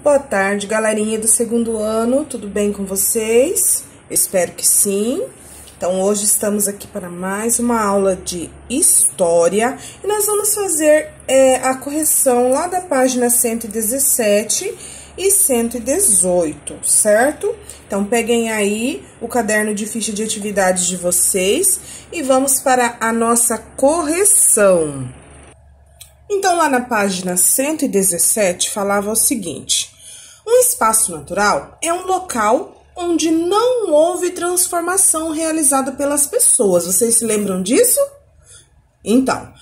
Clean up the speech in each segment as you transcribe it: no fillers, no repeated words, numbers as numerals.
Boa tarde, galerinha do segundo ano, tudo bem com vocês? Eu espero que sim. Então, hoje estamos aqui para mais uma aula de História e nós vamos fazer a correção lá da página 117 e 118, certo? Então, peguem aí o caderno de ficha de atividades de vocês e vamos para a nossa correção. Então, lá na página 117, falava o seguinte: um espaço natural é um local onde não houve transformação realizada pelas pessoas. Vocês se lembram disso? Então,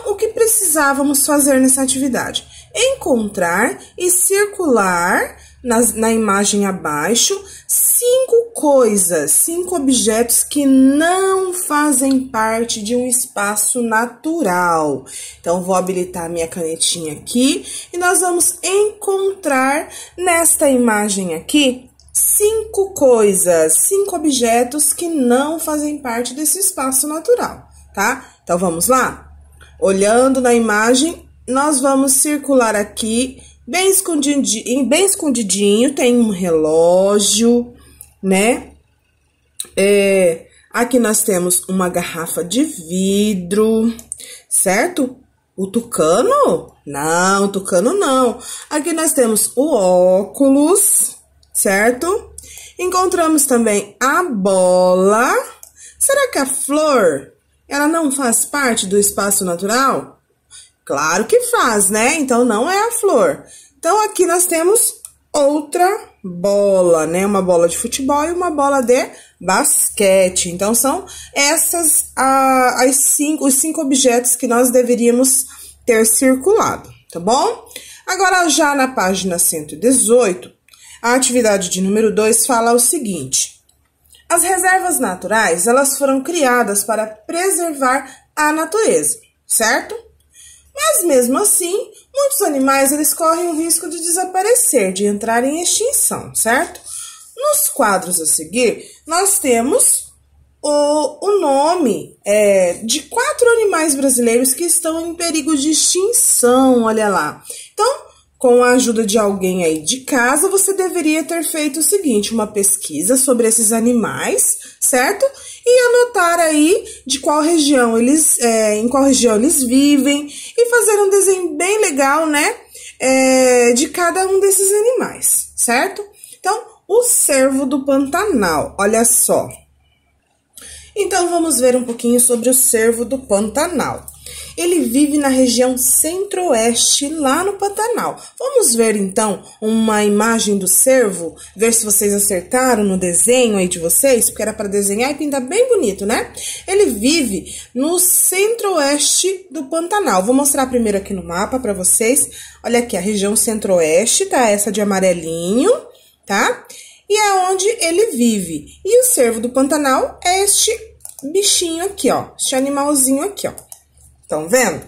o que precisávamos fazer nessa atividade? Encontrar e circular na imagem abaixo 5 objetos que não fazem parte de um espaço natural. Então, vou habilitar minha canetinha aqui e nós vamos encontrar nesta imagem aqui 5 objetos que não fazem parte desse espaço natural, tá? Então, vamos lá? Olhando na imagem, nós vamos circular aqui, bem escondidinho, tem um relógio, né? Aqui nós temos uma garrafa de vidro, certo? O tucano? Não, o tucano não. Aqui nós temos o óculos, certo? Encontramos também a bola. Será que a flor, ela não faz parte do espaço natural? Claro que faz, né? Então, não é a flor. Então, aqui nós temos outra bola, né? Uma bola de futebol e uma bola de basquete. Então, são os 5 objetos que nós deveríamos ter circulado, tá bom? Agora, já na página 118, a atividade de número 2 fala o seguinte: as reservas naturais, elas foram criadas para preservar a natureza, certo? Mas, mesmo assim, muitos animais, eles correm o risco de desaparecer, de entrar em extinção, certo? Nos quadros a seguir, nós temos o nome de 4 animais brasileiros que estão em perigo de extinção, olha lá. Então, com a ajuda de alguém aí de casa, você deveria ter feito o seguinte: uma pesquisa sobre esses animais, certo? E anotar aí de qual região em qual região eles vivem e fazer um desenho bem legal, né? De cada um desses animais, certo? Então, o cervo do Pantanal, olha só. Então, vamos ver um pouquinho sobre o cervo do Pantanal. Ele vive na região centro-oeste, lá no Pantanal. Vamos ver, então, uma imagem do cervo, ver se vocês acertaram no desenho aí de vocês, porque era para desenhar e pintar bem bonito, né? Ele vive no centro-oeste do Pantanal. Vou mostrar primeiro aqui no mapa para vocês. Olha aqui, a região centro-oeste, tá? Essa de amarelinho, tá? E é onde ele vive. E o cervo do Pantanal é este bichinho aqui, ó. Este animalzinho aqui, ó. Estão vendo?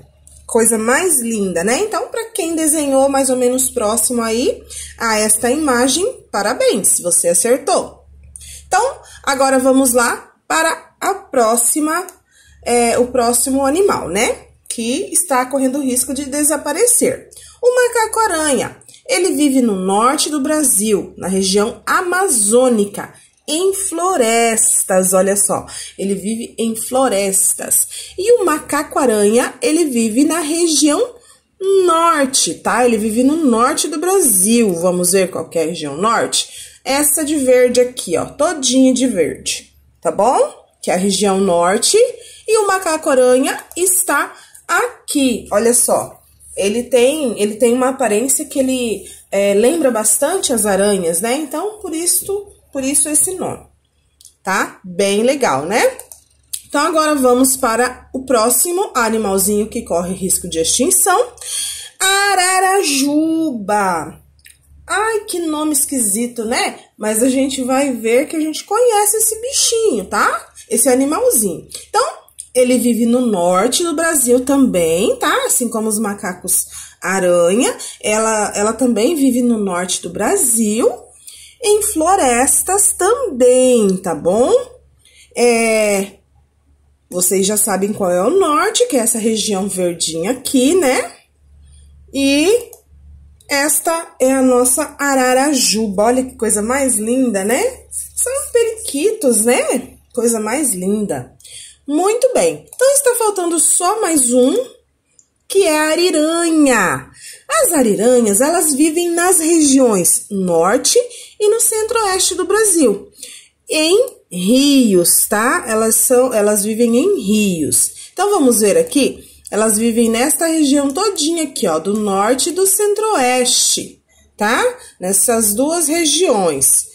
Coisa mais linda, né? Então, para quem desenhou mais ou menos próximo aí a esta imagem, parabéns, você acertou. Então, agora vamos lá para a próxima, o próximo animal, né? Que está correndo o risco de desaparecer. O macaco-aranha. Ele vive no norte do Brasil, na região amazônica, em florestas, olha só, ele vive em florestas. E o macaco-aranha, ele vive na região norte, tá? Ele vive no norte do Brasil. Vamos ver qual que é a região norte? Essa de verde aqui, ó, todinha de verde, tá bom? Que é a região norte. E o macaco-aranha está aqui, olha só. Ele tem uma aparência que ele lembra bastante as aranhas, né? Então, por isso esse nome, tá? Bem legal, né? Então, agora vamos para o próximo animalzinho que corre risco de extinção. Ararajuba. Ai, que nome esquisito, né? Mas a gente vai ver que a gente conhece esse bichinho, tá? Esse animalzinho. Então, ele vive no norte do Brasil também, tá? Assim como os macacos aranha. Ela também vive no norte do Brasil. Em florestas também, tá bom? Vocês já sabem qual é o norte, que é essa região verdinha aqui, né? E esta é a nossa ararajuba. Olha que coisa mais linda, né? São periquitos, né? Coisa mais linda. Muito bem. Então, está faltando só mais um, que é a ariranha. As ariranhas, elas vivem nas regiões norte e no centro-oeste do Brasil. Em rios, tá? Elas vivem em rios. Então, vamos ver aqui. Elas vivem nesta região todinha aqui, ó, do norte e do centro-oeste, tá? Nessas duas regiões.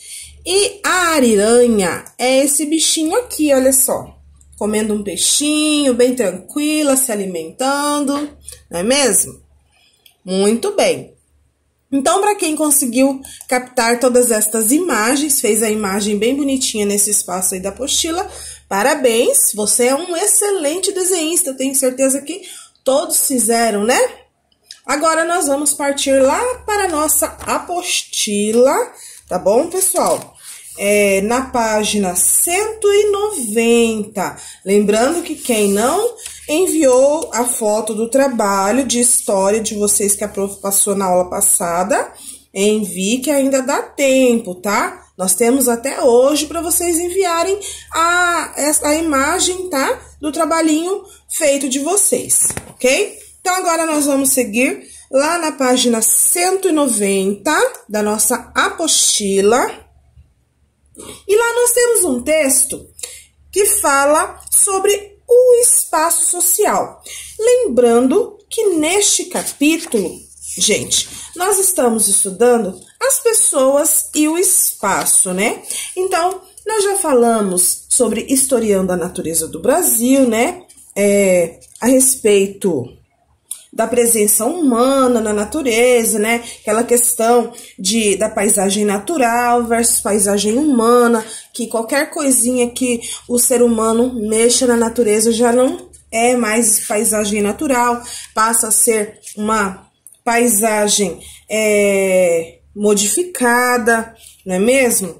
E a ariranha é esse bichinho aqui, olha só. Comendo um peixinho, bem tranquila, se alimentando, não é mesmo? Muito bem. Então, para quem conseguiu captar todas estas imagens, fez a imagem bem bonitinha nesse espaço aí da apostila, parabéns, você é um excelente desenhista, eu tenho certeza que todos fizeram, né? Agora, nós vamos partir lá para a nossa apostila, tá bom, pessoal? Na página 190. Lembrando que quem não enviou a foto do trabalho de história de vocês que a prof passou na aula passada, envie que ainda dá tempo, tá? Nós temos até hoje para vocês enviarem a imagem, tá? Do trabalhinho feito de vocês, ok? Então, agora nós vamos seguir lá na página 190 da nossa apostila. E lá nós temos um texto que fala sobre o espaço social. Lembrando que neste capítulo, gente, nós estamos estudando as pessoas e o espaço, né? Então, nós já falamos sobre historiando a natureza do Brasil, né? A respeito da presença humana na natureza, né? Aquela questão da paisagem natural versus paisagem humana, que qualquer coisinha que o ser humano mexa na natureza já não é mais paisagem natural, passa a ser uma paisagem modificada, não é mesmo?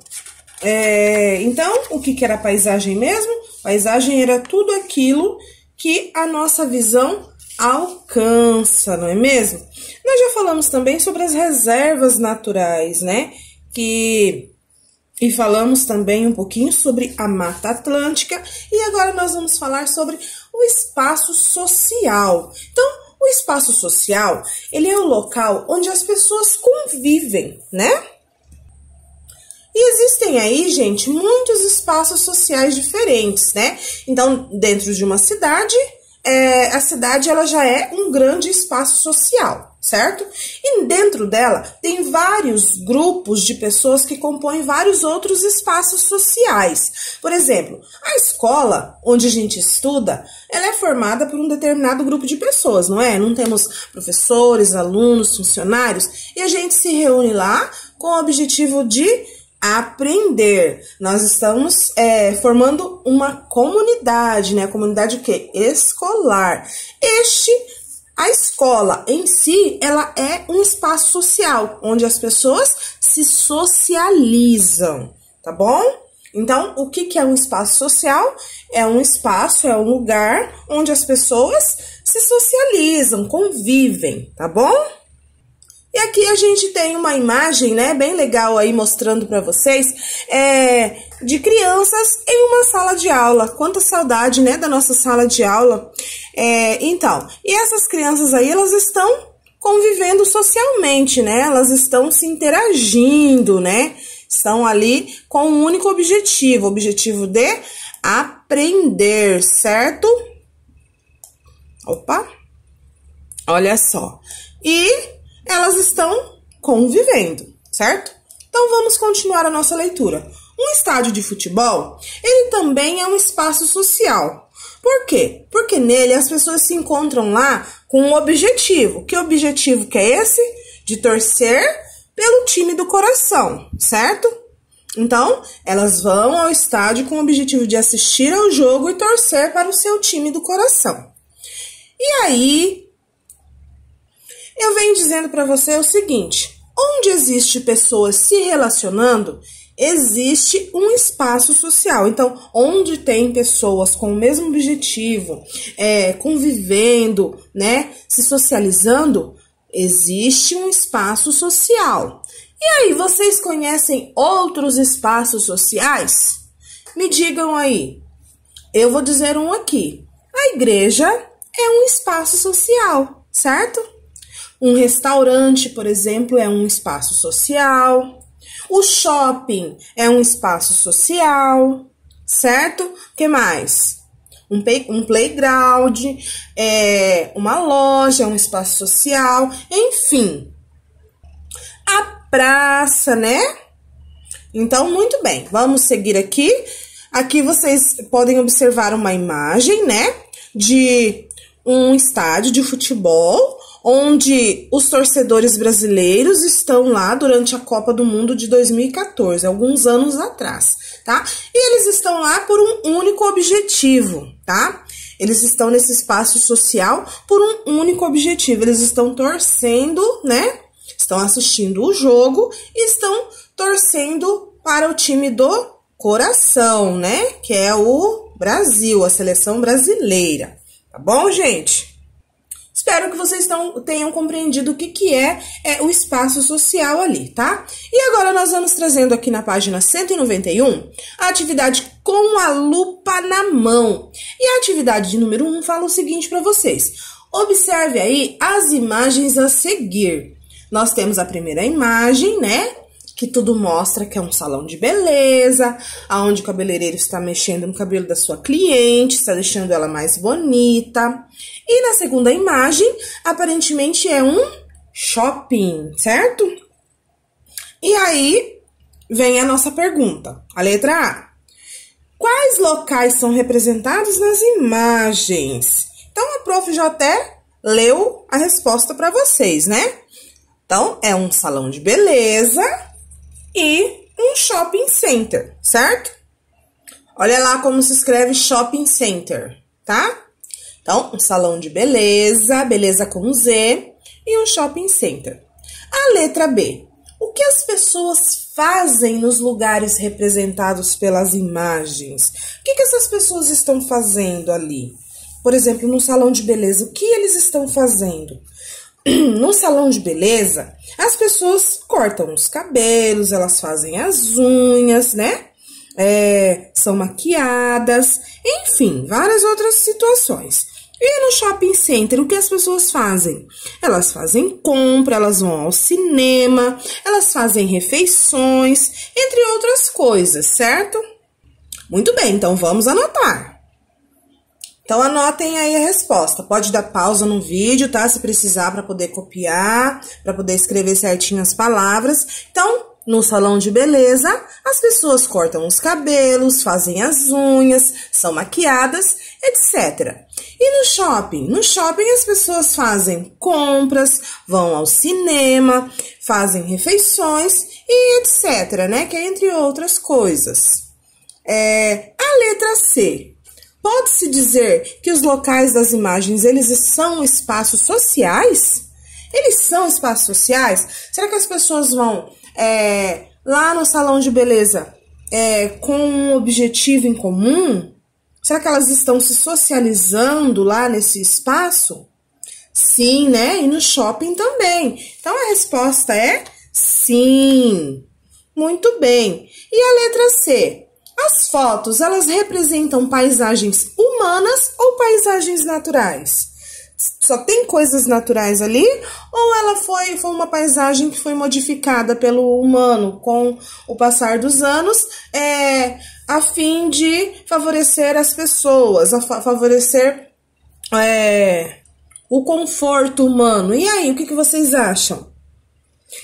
Então, o que era paisagem mesmo? Paisagem era tudo aquilo que a nossa visão alcança, não é mesmo? Nós já falamos também sobre as reservas naturais, né? E falamos também um pouquinho sobre a Mata Atlântica. E agora nós vamos falar sobre o espaço social. Então, o espaço social, ele é o local onde as pessoas convivem, né? E existem aí, gente, muitos espaços sociais diferentes, né? Então, dentro de uma cidade, a cidade ela já é um grande espaço social, certo? E dentro dela tem vários grupos de pessoas que compõem vários outros espaços sociais. Por exemplo, a escola onde a gente estuda, ela é formada por um determinado grupo de pessoas, não é? Não temos professores, alunos, funcionários, e a gente se reúne lá com o objetivo de aprender. Nós estamos formando uma comunidade, né? Comunidade o quê? Escolar. A escola em si, ela é um espaço social, onde as pessoas se socializam, tá bom? Então, o que é um espaço social? É um espaço, é um lugar onde as pessoas se socializam, convivem, tá bom? E aqui a gente tem uma imagem, né, bem legal aí mostrando para vocês, de crianças em uma sala de aula. Quanta saudade, né, da nossa sala de aula. Então, e essas crianças aí, elas estão convivendo socialmente, né, elas estão se interagindo, né, estão ali com um único objetivo, o objetivo de aprender, certo? Opa! Olha só. E elas estão convivendo, certo? Então, vamos continuar a nossa leitura. Um estádio de futebol, ele também é um espaço social. Por quê? Porque nele as pessoas se encontram lá com um objetivo. Que objetivo que é esse? De torcer pelo time do coração, certo? Então, elas vão ao estádio com o objetivo de assistir ao jogo e torcer para o seu time do coração. E aí, eu venho dizendo para você o seguinte, onde existe pessoas se relacionando, existe um espaço social. Então, onde tem pessoas com o mesmo objetivo, convivendo, né, se socializando, existe um espaço social. E aí, vocês conhecem outros espaços sociais? Me digam aí. Eu vou dizer um aqui. A igreja é um espaço social, certo? Um restaurante, por exemplo, é um espaço social. O shopping é um espaço social, certo? O que mais? Um playground, uma loja, é um espaço social, enfim. A praça, né? Então, muito bem, vamos seguir aqui. Aqui vocês podem observar uma imagem, né? De um estádio de futebol, onde os torcedores brasileiros estão lá durante a Copa do Mundo de 2014, alguns anos atrás, tá? E eles estão lá por um único objetivo, tá? Eles estão nesse espaço social por um único objetivo. Eles estão torcendo, né? Estão assistindo o jogo e estão torcendo para o time do coração, né? Que é o Brasil, a seleção brasileira. Tá bom, gente? Espero que vocês tenham compreendido o que é o espaço social ali, tá? E agora nós vamos trazendo aqui na página 191 a atividade com a lupa na mão. E a atividade de número 1 fala o seguinte para vocês. Observe aí as imagens a seguir. Nós temos a primeira imagem, né? Que tudo mostra que é um salão de beleza, onde o cabeleireiro está mexendo no cabelo da sua cliente, está deixando ela mais bonita. E na segunda imagem, aparentemente é um shopping, certo? E aí vem a nossa pergunta, a letra A. Quais locais são representados nas imagens? Então, a prof já até leu a resposta para vocês, né? Então, é um salão de beleza e um shopping center, certo? Olha lá como se escreve shopping center, tá? Então, um salão de beleza, beleza com Z, e um shopping center. A letra B. O que as pessoas fazem nos lugares representados pelas imagens? O que essas pessoas estão fazendo ali? Por exemplo, no salão de beleza, o que eles estão fazendo? No salão de beleza, as pessoas cortam os cabelos, elas fazem as unhas, né? São maquiadas, enfim, várias outras situações. E no shopping center, o que as pessoas fazem? Elas fazem compra, elas vão ao cinema, elas fazem refeições, entre outras coisas, certo? Muito bem, então vamos anotar. Então, anotem aí a resposta. Pode dar pausa no vídeo, tá? Se precisar, para poder copiar, para poder escrever certinho as palavras. Então, no salão de beleza, as pessoas cortam os cabelos, fazem as unhas, são maquiadas, etc. E no shopping? No shopping, as pessoas fazem compras, vão ao cinema, fazem refeições e etc, né? Que é entre outras coisas. A letra C. Pode-se dizer que os locais das imagens, eles são espaços sociais? Eles são espaços sociais? Será que as pessoas vão lá no salão de beleza com um objetivo em comum? Será que elas estão se socializando lá nesse espaço? Sim, né? E no shopping também. Então, a resposta é sim. Muito bem. E a letra C? As fotos, elas representam paisagens humanas ou paisagens naturais? Só tem coisas naturais ali? Ou ela foi uma paisagem que foi modificada pelo humano com o passar dos anos, a fim de favorecer as pessoas, favorecer o conforto humano? E aí, o que vocês acham?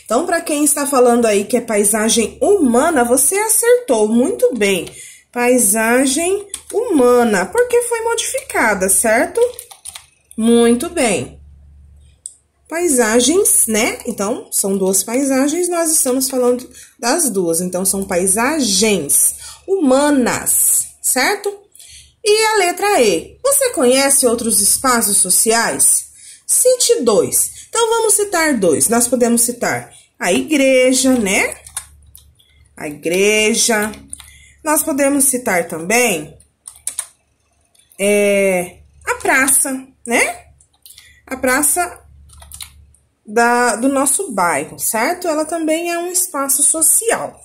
Então, para quem está falando aí que é paisagem humana, você acertou muito bem. Paisagem humana, porque foi modificada, certo? Muito bem. Paisagens, né? Então, são duas paisagens, nós estamos falando das duas. Então, são paisagens humanas, certo? E a letra E. Você conhece outros espaços sociais? Cite 2. Então, vamos citar 2. Nós podemos citar a igreja, né? A igreja. Nós podemos citar também a praça, né? A praça do nosso bairro, certo? Ela também é um espaço social.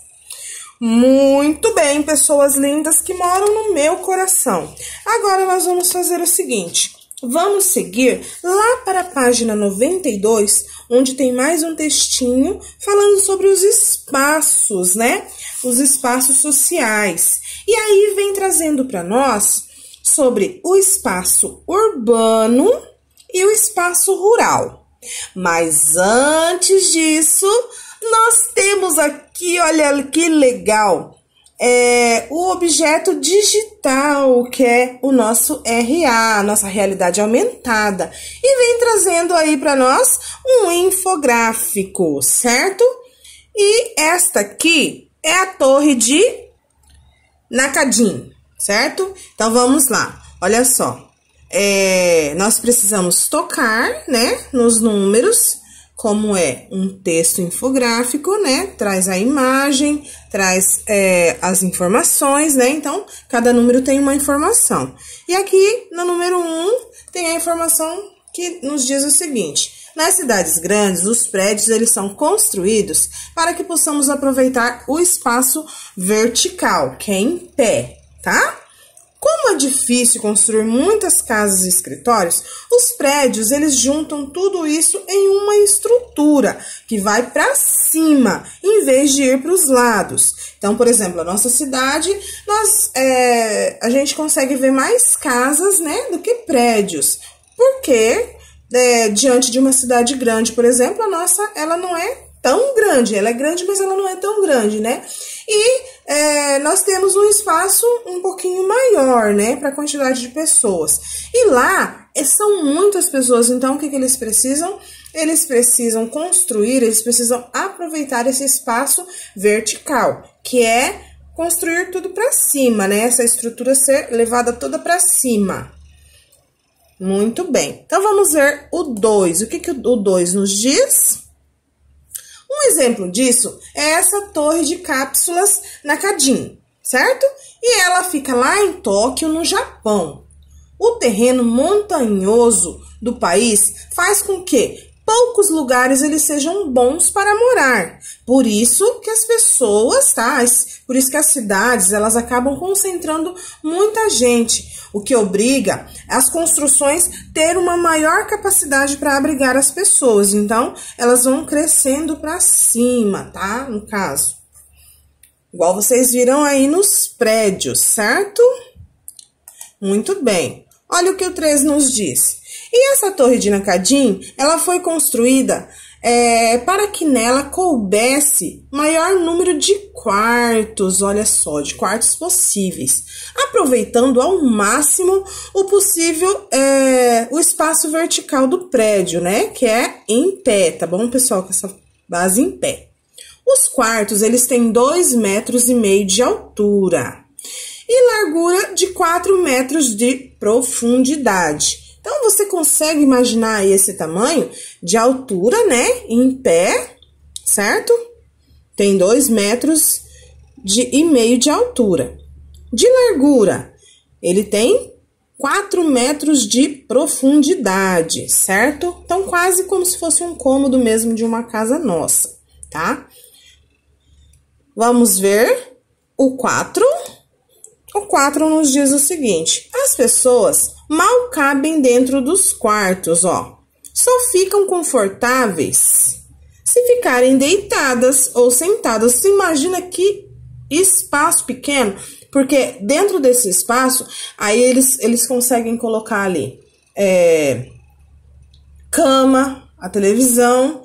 Muito bem, pessoas lindas que moram no meu coração. Agora nós vamos fazer o seguinte, vamos seguir lá para a página 92, onde tem mais um textinho falando sobre os espaços, né? Os espaços sociais. E aí vem trazendo para nós sobre o espaço urbano e o espaço rural. Mas antes disso, nós temos aqui, olha que legal, o objeto digital, que é o nosso RA, nossa realidade aumentada. E vem trazendo aí para nós um infográfico, certo? E esta aqui é a torre de Nakajin, certo? Então, vamos lá, olha só. Nós precisamos tocar, né, nos números, como é um texto infográfico, né, traz a imagem, traz as informações, né, então, cada número tem uma informação. E aqui, no número 1, tem a informação que nos diz o seguinte: nas cidades grandes, os prédios, eles são construídos para que possamos aproveitar o espaço vertical, que é em pé, tá? Como é difícil construir muitas casas e escritórios, os prédios, eles juntam tudo isso em uma estrutura que vai para cima, em vez de ir para os lados. Então, por exemplo, a nossa cidade, a gente consegue ver mais casas, né, do que prédios. Porque, diante de uma cidade grande, por exemplo, a nossa, ela não é tão grande. Ela é grande, mas ela não é tão grande, né? E nós temos um espaço um pouquinho maior, né, para a quantidade de pessoas. E lá são muitas pessoas, então o que eles precisam? Eles precisam construir, eles precisam aproveitar esse espaço vertical, que é construir tudo para cima, né? Essa estrutura ser levada toda para cima. Muito bem. Então, vamos ver o 2. O que o 2 nos diz? Um exemplo disso é essa torre de cápsulas Nakajin, certo? E ela fica lá em Tóquio, no Japão. O terreno montanhoso do país faz com que poucos lugares eles sejam bons para morar. Por isso que as pessoas, tá? Por isso que as cidades, elas acabam concentrando muita gente, o que obriga as construções ter uma maior capacidade para abrigar as pessoas. Então, elas vão crescendo para cima, tá? No caso. Igual vocês viram aí nos prédios, certo? Muito bem. Olha o que o 3 nos diz. E essa torre de Nakajin, ela foi construída para que nela coubesse maior número de quartos, olha só, de quartos possíveis, aproveitando ao máximo o possível o espaço vertical do prédio, né, que é em pé, tá bom, pessoal, com essa base em pé. Os quartos, eles têm 2,5 metros de altura e largura de 4 metros de profundidade. Então, você consegue imaginar aí esse tamanho de altura, né, em pé, certo? Tem 2,5 metros de altura. De largura, ele tem 4 metros de profundidade, certo? Então, quase como se fosse um cômodo mesmo de uma casa nossa, tá? Vamos ver o 4. O 4 nos diz o seguinte: as pessoas mal cabem dentro dos quartos, ó. Só ficam confortáveis se ficarem deitadas ou sentadas. Você imagina que espaço pequeno? Porque dentro desse espaço, aí eles conseguem colocar ali cama, a televisão,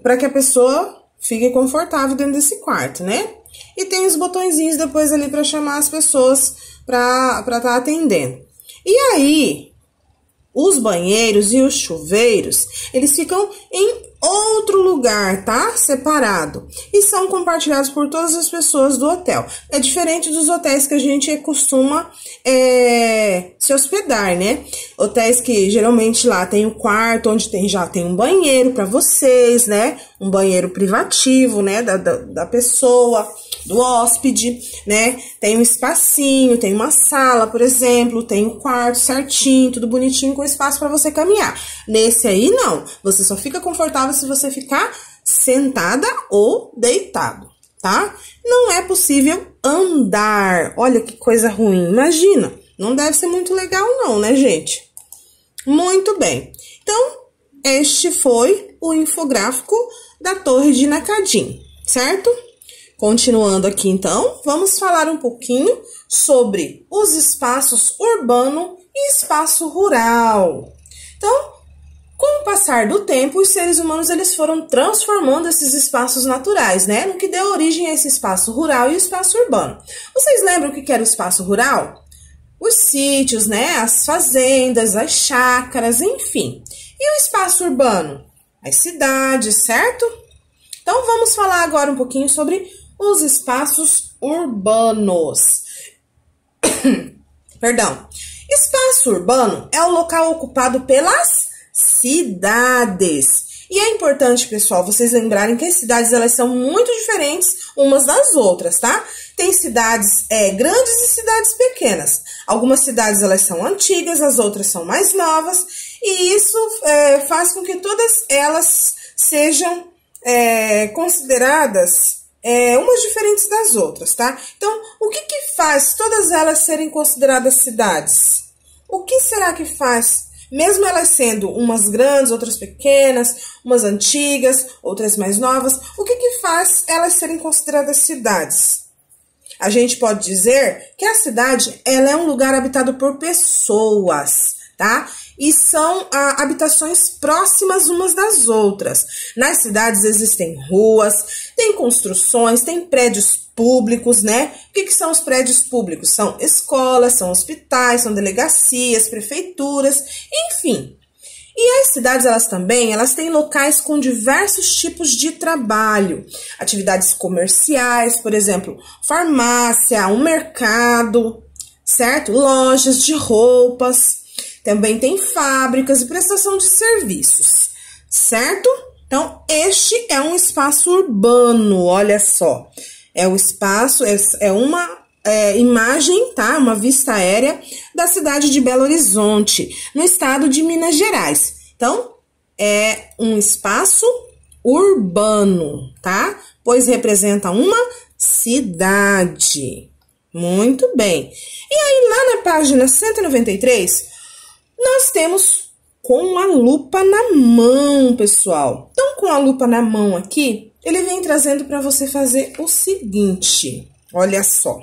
para que a pessoa fique confortável dentro desse quarto, né? E tem os botõezinhos depois ali para chamar as pessoas para estar atendendo. E aí, os banheiros e os chuveiros, eles ficam em outro lugar, tá? Separado. E são compartilhados por todas as pessoas do hotel. É diferente dos hotéis que a gente costuma se hospedar, né? Hotéis que geralmente lá tem o quarto, onde já tem um banheiro para vocês, né? Um banheiro privativo, né? Da pessoa. do hóspede, né? Tem um espacinho, tem uma sala, por exemplo, tem um quarto certinho, tudo bonitinho, com espaço para você caminhar. Nesse aí, não. Você só fica confortável se você ficar sentada ou deitado, tá? Não é possível andar. Olha que coisa ruim, imagina. Não deve ser muito legal não, né, gente? Muito bem. Então, este foi o infográfico da Torre de Nakadim, certo? Continuando aqui, então, vamos falar um pouquinho sobre os espaços urbano e espaço rural. Então, com o passar do tempo, os seres humanos eles foram transformando esses espaços naturais, né? No que deu origem a esse espaço rural e o espaço urbano. Vocês lembram o que era o espaço rural? Os sítios, né? As fazendas, as chácaras, enfim. E o espaço urbano? As cidades, certo? Então, vamos falar agora um pouquinho sobre os espaços urbanos. Perdão. Espaço urbano é o local ocupado pelas cidades. E é importante, pessoal, vocês lembrarem que as cidades elas são muito diferentes umas das outras, tá? Tem cidades grandes e cidades pequenas. Algumas cidades elas são antigas, as outras são mais novas. E isso faz com que todas elas sejam consideradas umas diferentes das outras, tá? Então, o que faz todas elas serem consideradas cidades? O que será que faz? Mesmo elas sendo umas grandes, outras pequenas, umas antigas, outras mais novas, o que faz elas serem consideradas cidades? A gente pode dizer que a cidade ela é um lugar habitado por pessoas, tá? E são habitações próximas umas das outras. Nas cidades existem ruas, tem construções, tem prédios públicos, né? O que são os prédios públicos? São escolas, são hospitais, são delegacias, prefeituras, enfim. E as cidades, elas têm locais com diversos tipos de trabalho. Atividades comerciais, por exemplo, farmácia, um mercado, certo? Lojas de roupas. Também tem fábricas e prestação de serviços, certo? Então, este é um espaço urbano, olha só. É o espaço, é uma imagem, tá? Uma vista aérea da cidade de Belo Horizonte, no estado de Minas Gerais. Então, é um espaço urbano, tá? Pois representa uma cidade. Muito bem. E aí, lá na página 193, nós temos com a lupa na mão, pessoal. Então, com a lupa na mão aqui, ele vem trazendo para você fazer o seguinte. Olha só.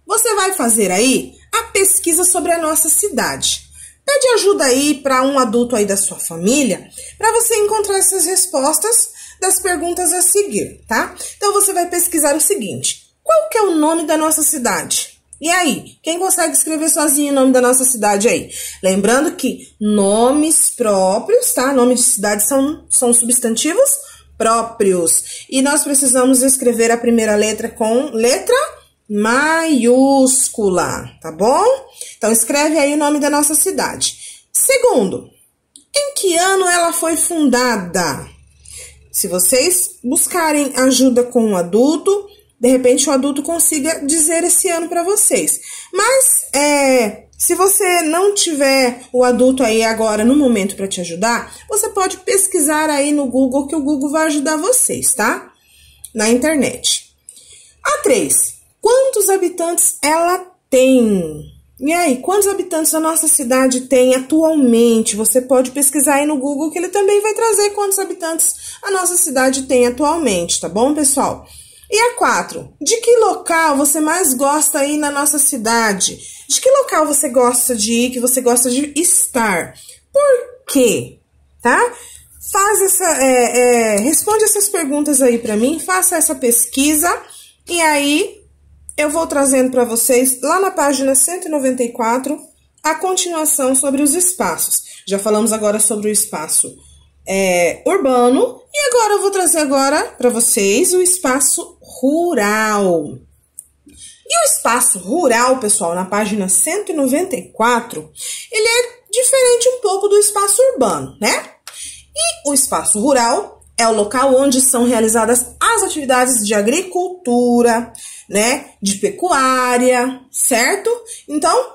Você vai fazer aí a pesquisa sobre a nossa cidade. Pede ajuda aí para um adulto aí da sua família, para você encontrar essas respostas das perguntas a seguir, tá? Então, você vai pesquisar o seguinte. Qual que é o nome da nossa cidade? E aí, quem consegue escrever sozinho o nome da nossa cidade aí? Lembrando que nomes próprios, tá? Nome de cidade são substantivos próprios. E nós precisamos escrever a primeira letra com letra maiúscula, tá bom? Então, escreve aí o nome da nossa cidade. Segundo, em que ano ela foi fundada? Se vocês buscarem ajuda com um adulto, de repente o adulto consiga dizer esse ano para vocês. Mas, se você não tiver o adulto aí agora no momento para te ajudar, você pode pesquisar aí no Google, que o Google vai ajudar vocês, tá? Na internet. A 3. Quantos habitantes ela tem? E aí, quantos habitantes a nossa cidade tem atualmente? Você pode pesquisar aí no Google, que ele também vai trazer quantos habitantes a nossa cidade tem atualmente, tá bom, pessoal? E a 4, de que local você mais gosta aí na nossa cidade? De que local você gosta de ir, que você gosta de estar? Por quê? Tá? Responde essas perguntas aí pra mim, faça essa pesquisa e aí eu vou trazendo para vocês lá na página 194 a continuação sobre os espaços. Já falamos agora sobre o espaço urbano e agora eu vou trazer agora para vocês o espaço rural. E o espaço rural, pessoal, na página 194, ele é diferente um pouco do espaço urbano, né? E o espaço rural é o local onde são realizadas as atividades de agricultura, né, de pecuária, certo? Então,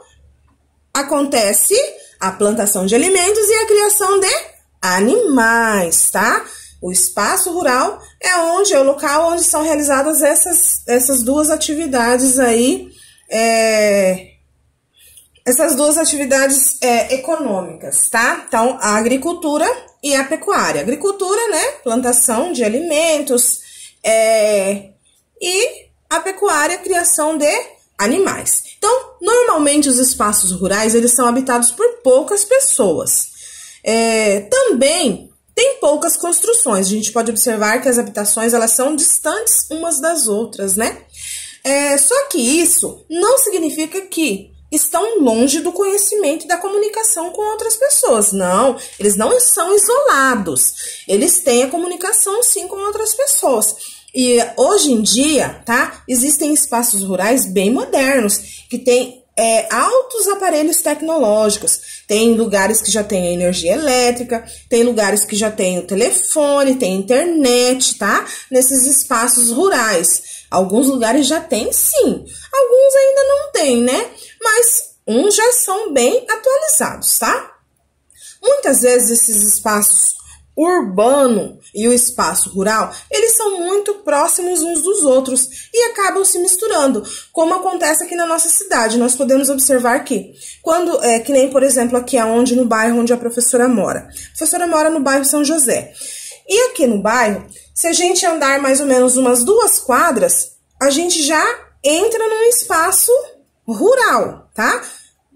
acontece a plantação de alimentos e a criação de animais, tá? O espaço rural é o local onde são realizadas essas duas atividades aí, econômicas, tá? Então, a agricultura e a pecuária. Agricultura, né? Plantação de alimentos, e a pecuária, criação de animais. Então, normalmente os espaços rurais, eles são habitados por poucas pessoas. Também tem poucas construções. A gente pode observar que as habitações, elas são distantes umas das outras, né? Só que isso não significa que estão longe do conhecimento e da comunicação com outras pessoas. Não, eles não são isolados. Eles têm a comunicação, sim, com outras pessoas. E hoje em dia, tá? Existem espaços rurais bem modernos, que têm altos aparelhos tecnológicos. Tem lugares que já tem energia elétrica, tem lugares que já tem o telefone, tem internet, tá? Nesses espaços rurais. Alguns lugares já tem, sim. Alguns ainda não tem, né? Mas uns já são bem atualizados, tá? Muitas vezes esses espaços urbano e o espaço rural, eles são muito próximos uns dos outros e acabam se misturando, como acontece aqui na nossa cidade. Nós podemos observar que quando, que nem, por exemplo, aqui no bairro onde a professora mora. A professora mora no bairro São José. E aqui no bairro, se a gente andar mais ou menos umas 2 quadras, a gente já entra num espaço rural, tá?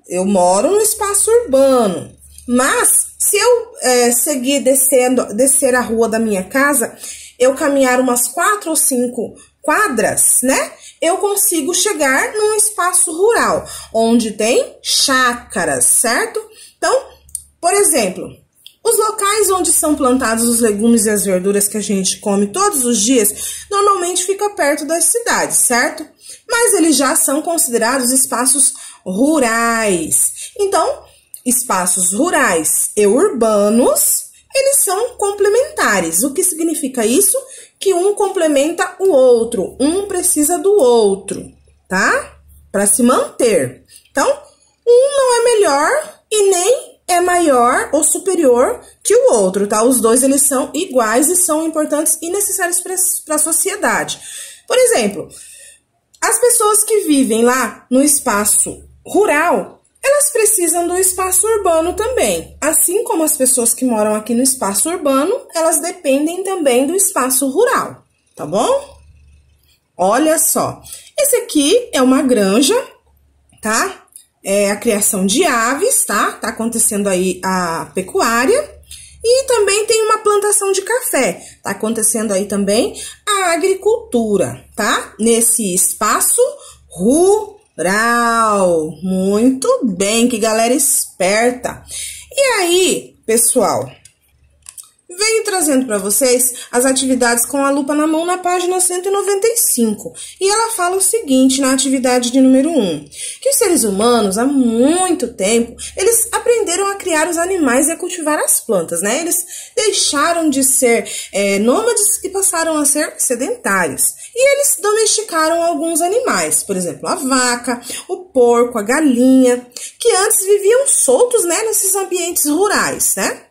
Eu moro no espaço urbano, mas se eu descer a rua da minha casa, eu caminhar umas 4 ou 5 quadras, né? Eu consigo chegar num espaço rural, onde tem chácaras, certo? Então, por exemplo, os locais onde são plantados os legumes e as verduras que a gente come todos os dias, normalmente fica perto das cidades, certo? Mas eles já são considerados espaços rurais. Então, espaços rurais e urbanos, eles são complementares. O que significa isso? Que um complementa o outro, um precisa do outro, tá? Para se manter. Então, um não é melhor e nem é maior ou superior que o outro, tá? Os dois, eles são iguais e são importantes e necessários para a sociedade. Por exemplo, as pessoas que vivem lá no espaço rural, elas precisam do espaço urbano também. Assim como as pessoas que moram aqui no espaço urbano, elas dependem também do espaço rural, tá bom? Olha só, esse aqui é uma granja, tá? É a criação de aves, tá? Tá acontecendo aí a pecuária. E também tem uma plantação de café. Tá acontecendo aí também a agricultura, tá? Nesse espaço rural. Muito bem, que galera esperta. E aí, pessoal, venho trazendo para vocês as atividades com a lupa na mão na página 195. E ela fala o seguinte na atividade de número 1, que os seres humanos, há muito tempo, eles aprenderam a criar os animais e a cultivar as plantas, né? Eles deixaram de ser nômades e passaram a ser sedentários. E eles domesticaram alguns animais, por exemplo, a vaca, o porco, a galinha, que antes viviam soltos, né, nesses ambientes rurais, né?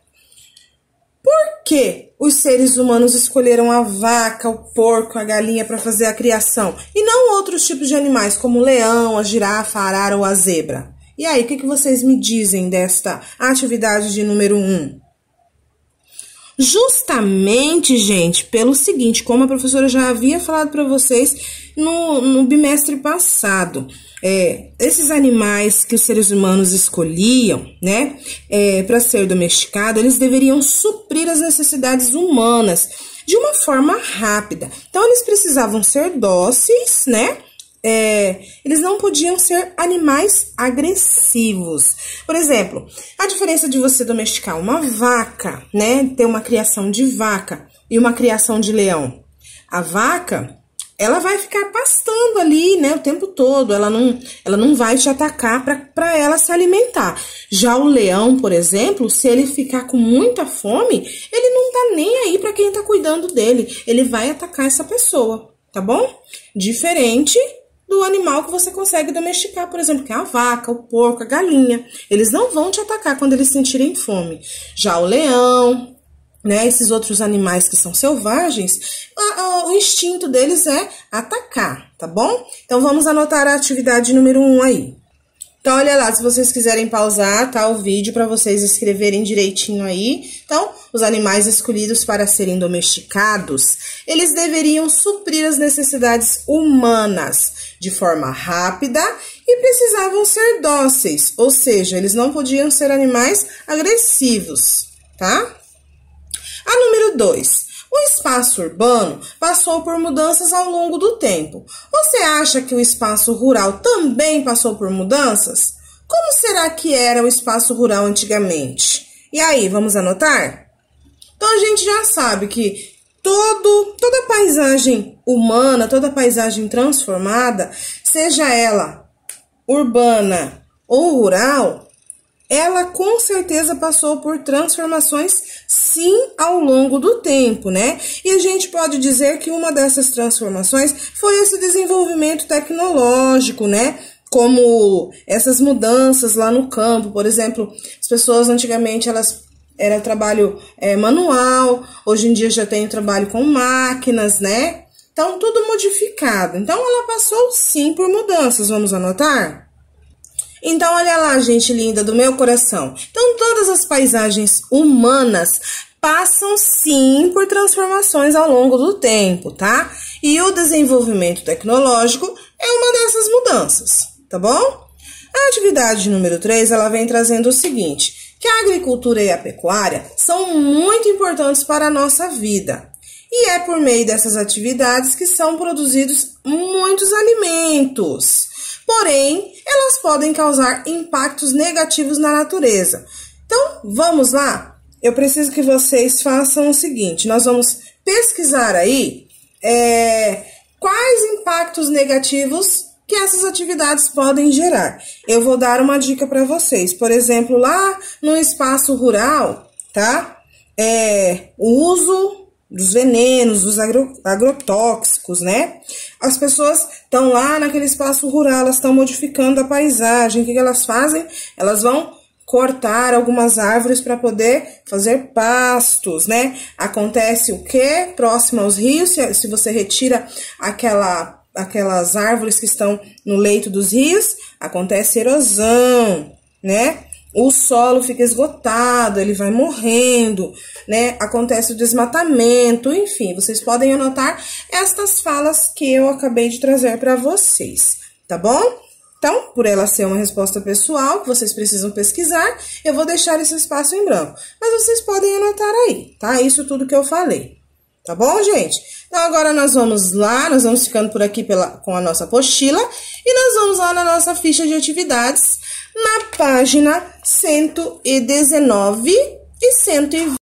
Por que os seres humanos escolheram a vaca, o porco, a galinha para fazer a criação? E não outros tipos de animais, como o leão, a girafa, a arara ou a zebra? E aí, o que vocês me dizem desta atividade de número 1? Justamente, gente, pelo seguinte, como a professora já havia falado para vocês no bimestre passado, esses animais que os seres humanos escolhiam, né, para ser domesticado, eles deveriam suprir as necessidades humanas de uma forma rápida. Então, eles precisavam ser dóceis, né? Eles não podiam ser animais agressivos. Por exemplo, a diferença de você domesticar uma vaca, né, ter uma criação de vaca e uma criação de leão. A vaca, ela vai ficar pastando ali, né, o tempo todo. Ela não vai te atacar para ela se alimentar. Já o leão, por exemplo, se ele ficar com muita fome, ele não tá nem aí para quem tá cuidando dele. Ele vai atacar essa pessoa, tá bom? Diferente do animal que você consegue domesticar, por exemplo, que é a vaca, o porco, a galinha. Eles não vão te atacar quando eles sentirem fome. Já o leão, né, esses outros animais que são selvagens, o instinto deles é atacar, tá bom? Então, vamos anotar a atividade número 1 aí. Então, olha lá, se vocês quiserem pausar, tá, o vídeo para vocês escreverem direitinho aí. Então, os animais escolhidos para serem domesticados, eles deveriam suprir as necessidades humanas de forma rápida e precisavam ser dóceis, ou seja, eles não podiam ser animais agressivos, tá? A número 2. O espaço urbano passou por mudanças ao longo do tempo. Você acha que o espaço rural também passou por mudanças? Como será que era o espaço rural antigamente? E aí, vamos anotar? Então, a gente já sabe que toda paisagem humana, toda paisagem transformada, seja ela urbana ou rural, ela com certeza passou por transformações, sim, ao longo do tempo, né? E a gente pode dizer que uma dessas transformações foi esse desenvolvimento tecnológico, né? Como essas mudanças lá no campo, por exemplo, as pessoas antigamente, era trabalho manual, hoje em dia já tem trabalho com máquinas, né? Então, tudo modificado. Então, ela passou, sim, por mudanças, vamos anotar? Então, olha lá, gente linda do meu coração. Então, todas as paisagens humanas passam, sim, por transformações ao longo do tempo, tá? E o desenvolvimento tecnológico é uma dessas mudanças, tá bom? A atividade número 3, ela vem trazendo o seguinte, que a agricultura e a pecuária são muito importantes para a nossa vida. E é por meio dessas atividades que são produzidos muitos alimentos. Porém, elas podem causar impactos negativos na natureza. Então, vamos lá? Eu preciso que vocês façam o seguinte, nós vamos pesquisar aí quais impactos negativos que essas atividades podem gerar. Eu vou dar uma dica para vocês. Por exemplo, lá no espaço rural, tá? O uso dos venenos, dos agrotóxicos, né? As pessoas estão lá naquele espaço rural, elas estão modificando a paisagem. O que elas fazem? Elas vão cortar algumas árvores para poder fazer pastos, né? Acontece o quê? Próximo aos rios, se você retira aquelas árvores que estão no leito dos rios, acontece erosão, né? O solo fica esgotado, ele vai morrendo, né? Acontece o desmatamento, enfim, vocês podem anotar estas falas que eu acabei de trazer para vocês, tá bom? Então, por ela ser uma resposta pessoal, que vocês precisam pesquisar, eu vou deixar esse espaço em branco. Mas vocês podem anotar aí, tá? Isso tudo que eu falei. Tá bom, gente? Então, agora nós vamos lá, nós vamos ficando por aqui com a nossa apostila e nós vamos lá na nossa ficha de atividades, na página 119 e 120.